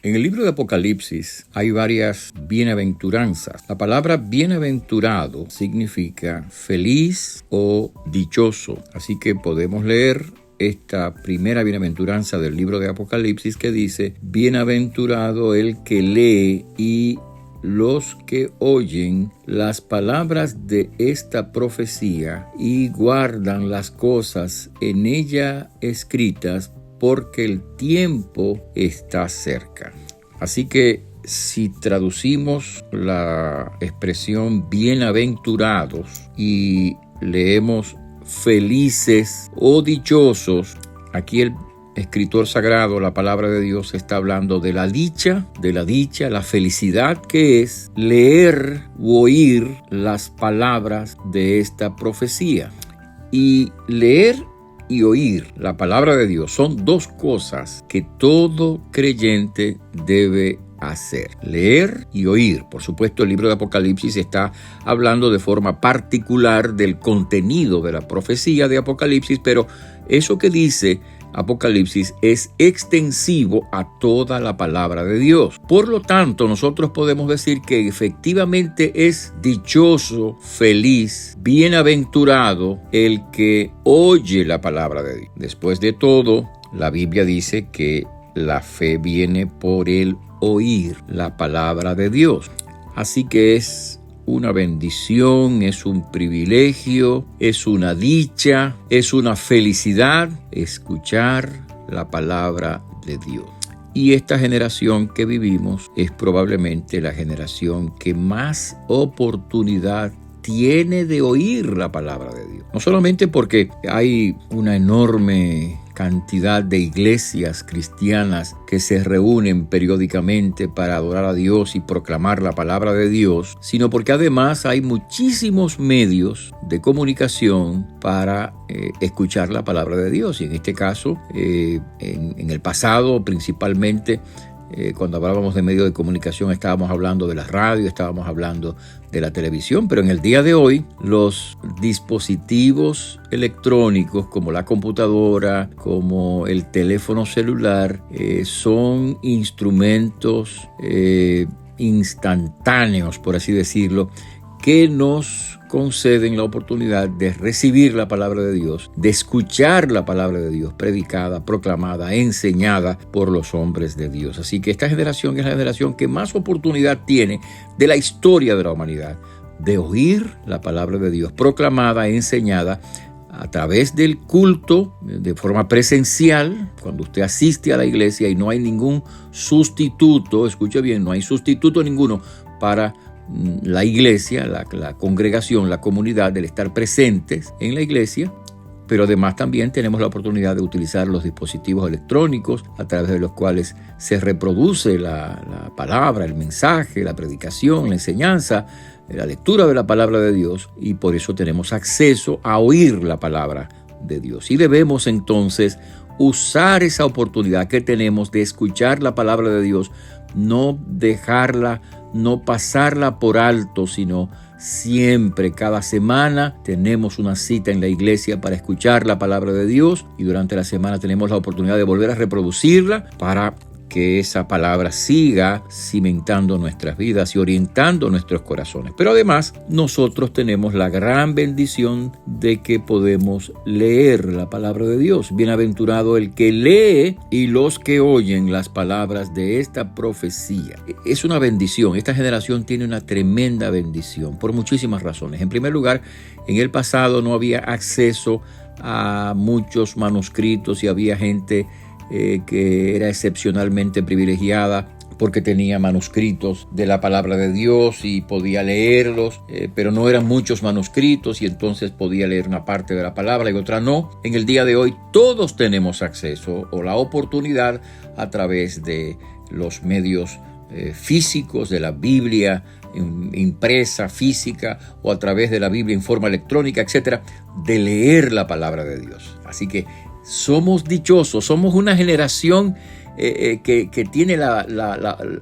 En el libro de Apocalipsis hay varias bienaventuranzas. La palabra bienaventurado significa feliz o dichoso. Así que podemos leer esta primera bienaventuranza del libro de Apocalipsis que dice: bienaventurado el que lee y los que oyen las palabras de esta profecía y guardan las cosas en ella escritas, porque el tiempo está cerca. Así que si traducimos la expresión bienaventurados y leemos felices o dichosos, aquí el escritor sagrado, la palabra de Dios, está hablando de la dicha, la felicidad que es leer u oír las palabras de esta profecía. Y leer y oír la palabra de Dios son dos cosas que todo creyente debe hacer: leer y oír. Por supuesto, el libro de Apocalipsis está hablando de forma particular del contenido de la profecía de Apocalipsis, pero eso que dice Apocalipsis es extensivo a toda la palabra de Dios. Por lo tanto, nosotros podemos decir que efectivamente es dichoso, feliz, bienaventurado el que oye la palabra de Dios. Después de todo, la Biblia dice que la fe viene por el oír la palabra de Dios. Así que es una bendición, es un privilegio, es una dicha, es una felicidad escuchar la palabra de Dios. Y esta generación que vivimos es probablemente la generación que más oportunidad tiene de oír la palabra de Dios. No solamente porque hay una enorme cantidad de iglesias cristianas que se reúnen periódicamente para adorar a Dios y proclamar la palabra de Dios, sino porque además hay muchísimos medios de comunicación para escuchar la palabra de Dios. Y en este caso, en el pasado principalmente, cuando hablábamos de medios de comunicación, estábamos hablando de la radio, estábamos hablando de la televisión, pero en el día de hoy los dispositivos electrónicos como la computadora, como el teléfono celular, son instrumentos instantáneos, por así decirlo, que nos conceden la oportunidad de recibir la palabra de Dios, de escuchar la palabra de Dios predicada, proclamada, enseñada por los hombres de Dios. Así que esta generación es la generación que más oportunidad tiene de la historia de la humanidad de oír la palabra de Dios proclamada, enseñada a través del culto, de forma presencial, cuando usted asiste a la iglesia, y no hay ningún sustituto, escuche bien, no hay sustituto ninguno para la iglesia, la congregación, la comunidad, del estar presentes en la iglesia. Pero además también tenemos la oportunidad de utilizar los dispositivos electrónicos a través de los cuales se reproduce la palabra, el mensaje, la predicación, la enseñanza, la lectura de la palabra de Dios, y por eso tenemos acceso a oír la palabra de Dios. Y debemos entonces usar esa oportunidad que tenemos de escuchar la palabra de Dios, no dejarla, no pasarla por alto, sino siempre, cada semana, tenemos una cita en la iglesia para escuchar la palabra de Dios, y durante la semana tenemos la oportunidad de volver a reproducirla para que esa palabra siga cimentando nuestras vidas y orientando nuestros corazones. Pero además, nosotros tenemos la gran bendición de que podemos leer la palabra de Dios. Bienaventurado el que lee y los que oyen las palabras de esta profecía. Es una bendición. Esta generación tiene una tremenda bendición por muchísimas razones. En primer lugar, en el pasado no había acceso a muchos manuscritos y había gente que era excepcionalmente privilegiada porque tenía manuscritos de la palabra de Dios y podía leerlos, pero no eran muchos manuscritos y entonces podía leer una parte de la palabra y otra no. En el día de hoy todos tenemos acceso o la oportunidad a través de los medios físicos, de la Biblia impresa, física, o a través de la Biblia en forma electrónica, etcétera, de leer la palabra de Dios. Así que somos dichosos, somos una generación que tiene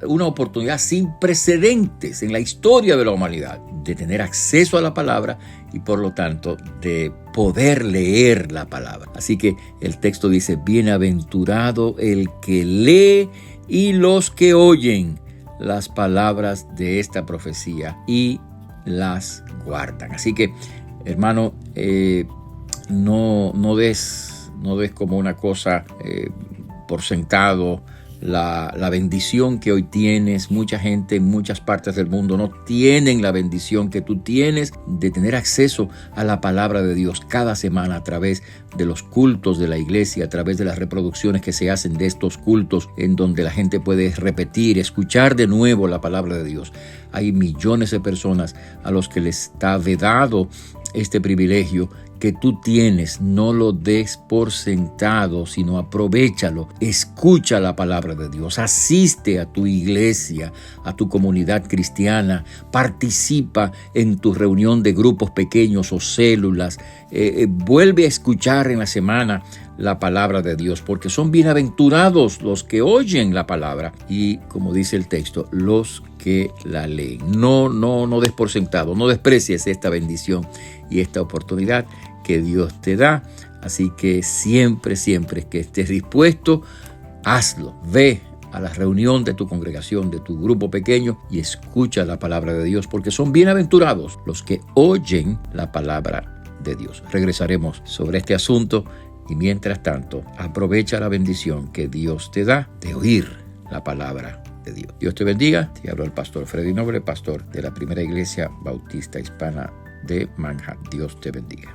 una oportunidad sin precedentes en la historia de la humanidad de tener acceso a la palabra y por lo tanto de poder leer la palabra. Así que el texto dice: bienaventurado el que lee y los que oyen las palabras de esta profecía y las guardan. Así que, hermano, no des como una cosa por sentado la bendición que hoy tienes. Mucha gente en muchas partes del mundo no tienen la bendición que tú tienes de tener acceso a la palabra de Dios cada semana a través de los cultos de la iglesia, a través de las reproducciones que se hacen de estos cultos en donde la gente puede repetir, escuchar de nuevo la palabra de Dios. Hay millones de personas a los que les está vedado este privilegio que tú tienes. No lo des por sentado, sino aprovéchalo. Escucha la palabra de Dios. Asiste a tu iglesia, a tu comunidad cristiana. Participa en tu reunión de grupos pequeños o células. Vuelve a escuchar en la semana la palabra de Dios, porque son bienaventurados los que oyen la palabra y, como dice el texto, los que la leen. No des por sentado, no desprecies esta bendición y esta oportunidad que Dios te da. Así que siempre que estés dispuesto, hazlo. Ve a la reunión de tu congregación, de tu grupo pequeño y escucha la palabra de Dios, porque son bienaventurados los que oyen la palabra de Dios. Regresaremos sobre este asunto y mientras tanto, aprovecha la bendición que Dios te da de oír la palabra de Dios. Dios te bendiga. Te hablo el pastor Freddy Noble, pastor de la Primera Iglesia Bautista Hispana de Manhattan. Dios te bendiga.